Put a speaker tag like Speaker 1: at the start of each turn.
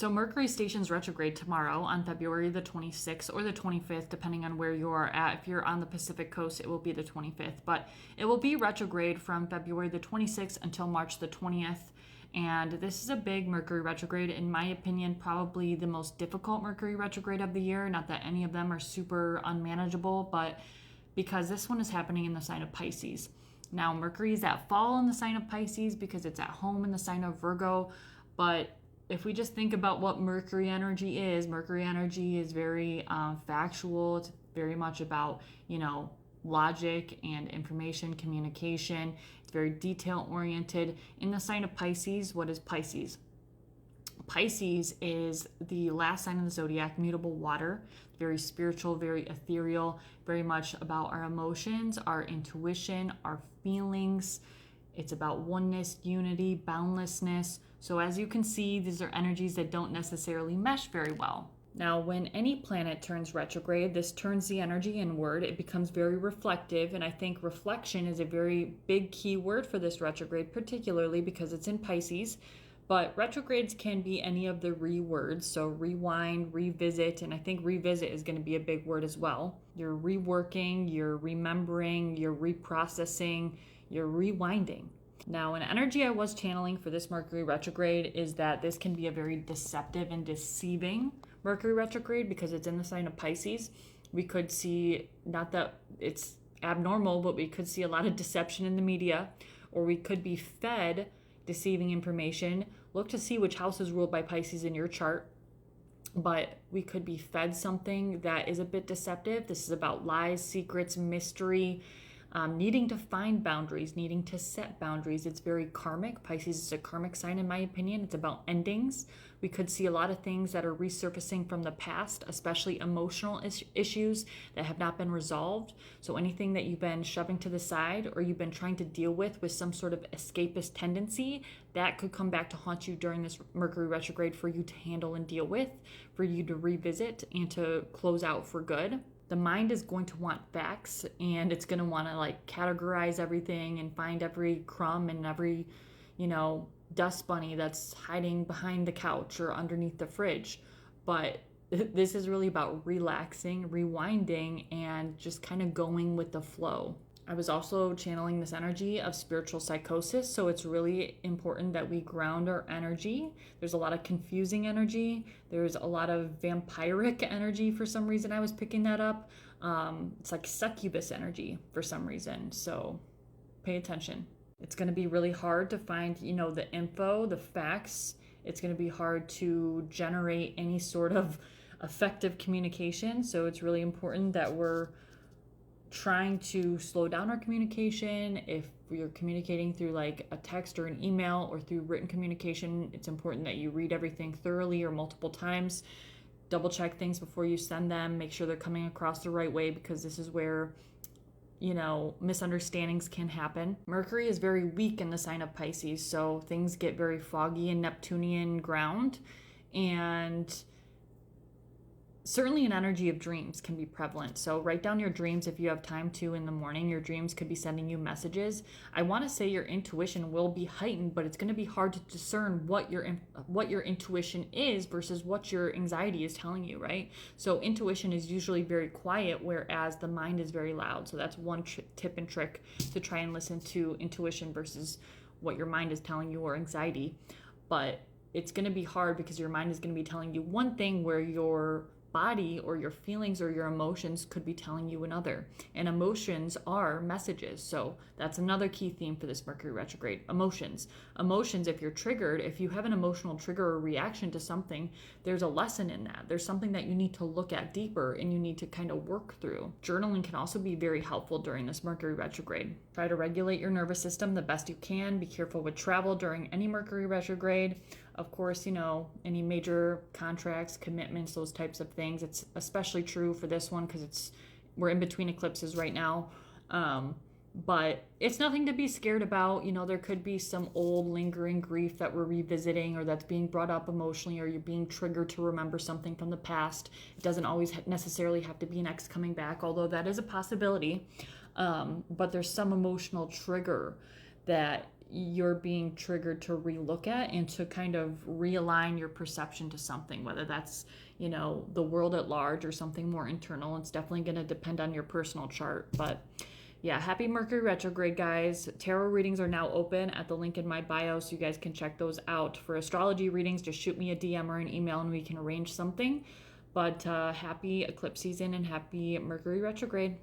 Speaker 1: So Mercury stations retrograde tomorrow on February the 26th or the 25th, depending on where you are at. If you're on the Pacific coast, it will be the 25th, but it will be retrograde from February the 26th until March the 20th. And this is a big Mercury retrograde. In my opinion, probably the most difficult Mercury retrograde of the year. Not that any of them are super unmanageable, but because this one is happening in the sign of Pisces. Now, Mercury is at fall in the sign of Pisces because it's at home in the sign of Virgo. But if we just think about what Mercury energy is very factual. It's very much about, logic and information communication. It's very detail oriented. In the sign of Pisces, what is Pisces? Pisces is the last sign of the zodiac, mutable water, very spiritual, very ethereal, very much about our emotions, our intuition, our feelings. It's about oneness, unity, boundlessness. So as you can see, these are energies that don't necessarily mesh very well. Now, when any planet turns retrograde, this turns the energy inward. It becomes very reflective, and I think reflection is a very big key word for this retrograde, particularly because it's in Pisces. But retrogrades can be any of the words, so rewind, revisit, and I think revisit is going to be a big word as well. You're reworking, you're remembering, you're reprocessing, you're rewinding. Now, an energy I was channeling for this Mercury retrograde is that this can be a very deceptive and deceiving Mercury retrograde because it's in the sign of Pisces. We could see, not that it's abnormal, but we could see a lot of deception in the media, or we could be fed deceiving information. Look to see which house is ruled by Pisces in your chart. But we could be fed something that is a bit deceptive. This is about lies, secrets, mystery, needing to find boundaries, needing to set boundaries. It's very karmic. Pisces is a karmic sign, in my opinion. It's about endings. We could see a lot of things that are resurfacing from the past, especially emotional issues that have not been resolved. So anything that you've been shoving to the side or you've been trying to deal with some sort of escapist tendency, that could come back to haunt you during this Mercury retrograde for you to handle and deal with, for you to revisit and to close out for good. The mind is going to want facts, and it's going to want to categorize everything and find every crumb and every, dust bunny that's hiding behind the couch or underneath the fridge. But this is really about relaxing, rewinding, and just kind of going with the flow. I was also channeling this energy of spiritual psychosis, so it's really important that we ground our energy. There's a lot of confusing energy. There's a lot of vampiric energy for some reason. I was picking that up. It's like succubus energy for some reason, so pay attention. It's going to be really hard to find, the info, the facts. It's going to be hard to generate any sort of effective communication, so it's really important that we're trying to slow down our communication. If you're communicating through a text or an email or through written communication, it's important that you read everything thoroughly or multiple times. Double check things before you send them. Make sure they're coming across the right way, because this is where misunderstandings can happen. Mercury is very weak in the sign of Pisces, so things get very foggy and Neptunian ground, and certainly an energy of dreams can be prevalent. So write down your dreams if you have time to in the morning. Your dreams could be sending you messages. I want to say your intuition will be heightened, but it's going to be hard to discern what your intuition is versus what your anxiety is telling you, right? So intuition is usually very quiet, whereas the mind is very loud. So that's one tip and trick to try and listen to intuition versus what your mind is telling you or anxiety. But it's going to be hard because your mind is going to be telling you one thing where your body or your feelings or your emotions could be telling you another. And emotions are messages. So that's another key theme for this Mercury retrograde. Emotions, if you're triggered, if you have an emotional trigger or reaction to something, there's a lesson in that. There's something that you need to look at deeper and you need to kind of work through. Journaling can also be very helpful during this Mercury retrograde. Try to regulate your nervous system the best you can. Be careful with travel during any Mercury retrograde. Of course, any major contracts, commitments, those types of things. It's especially true for this one because we're in between eclipses right now. But it's nothing to be scared about. There could be some old lingering grief that we're revisiting or that's being brought up emotionally, or you're being triggered to remember something from the past. It doesn't always necessarily have to be an ex coming back, although that is a possibility. But there's some emotional trigger that you're being triggered to relook at and to kind of realign your perception to something, whether that's, the world at large or something more internal. It's definitely going to depend on your personal chart. But yeah, happy Mercury retrograde, guys. Tarot readings are now open at the link in my bio, so you guys can check those out. For astrology readings, just shoot me a DM or an email and we can arrange something. But happy eclipse season and happy Mercury retrograde.